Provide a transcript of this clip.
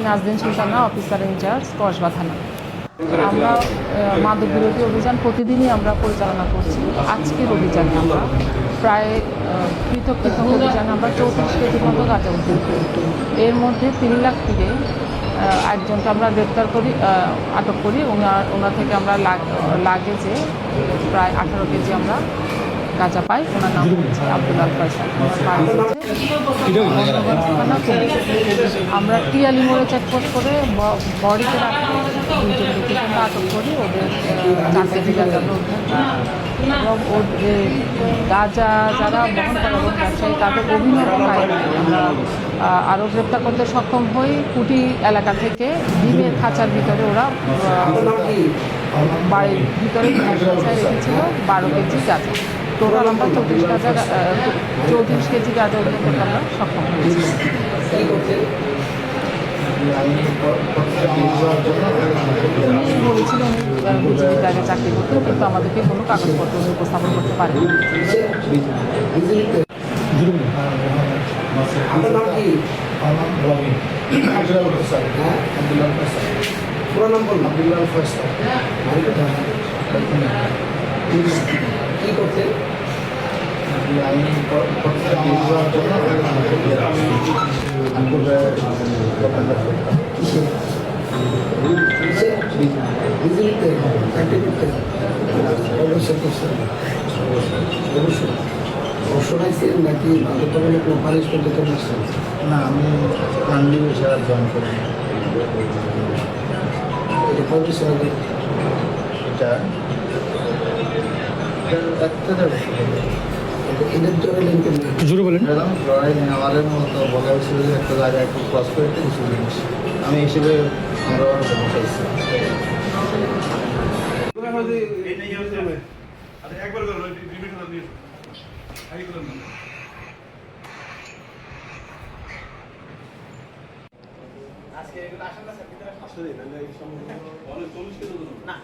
নাজদিন Sultana, officer in charge Kasba থানা। আমরা মাদক বিরোধী অভিযান প্রতিদিনই আমরা পরিচালনা করছি। আজকের অভিযানে আমরা প্রায় পৃথক অভিযানে আমরা 34 কেজির মতো গাঁজা উদ্ধার করি। এর মধ্যে 3 লাখ থেকে একজনকে আমরা গ্রেপ্তার করি, আটক করি। ওনার থেকে আমরা লাগেজে প্রায় 18 কেজি আমরা গাঁজা পাই। ওনার নাম হচ্ছে আব্দুল্লাহ ফয়সাল। আমরা টিয়ালি মোড়ে চেকপোস্ট করে বডিতে রাখি, 2জন ব্যক্তিকে আটক করি। ওদের 4 কেজি গাঁজা আমরা উদ্ধার করি এবং ওদের গাঁজা যারা বহন করে এবং ব্যবসায়ী তাদের অভিনব কাহিনী আমরা আরও গ্রেপ্তার করতে সক্ষম হই। কুটি এলাকা থেকে ডিমের খাঁচার ভিতরে ওরা বাড়ির ভিতরে রেখেছিল 12 কেজি গাঁজা। টোটাল আমরা 34 কেজি গাঁজা উদ্ধার করতে আমরা সক্ষম হয়েছি। উনি বলেছিলেন বিজেপির আগে চাকরি করতে, কিন্তু আমাদেরকে কোনো কাগজপত্র উপস্থাপন করতে পারেন। কি করতে শোনাইছেন নাকি পালিশ করতে চলে আসছেন? না, আমি কান্দি সারা জয়েন করি। এটা জোরে বলেন। আমাদের মতো বলা হয়েছিল যে একটা জায়গায় একটু ক্রস করে কিছু জিনিস আমি হিসেবে আমরা চাইছি। না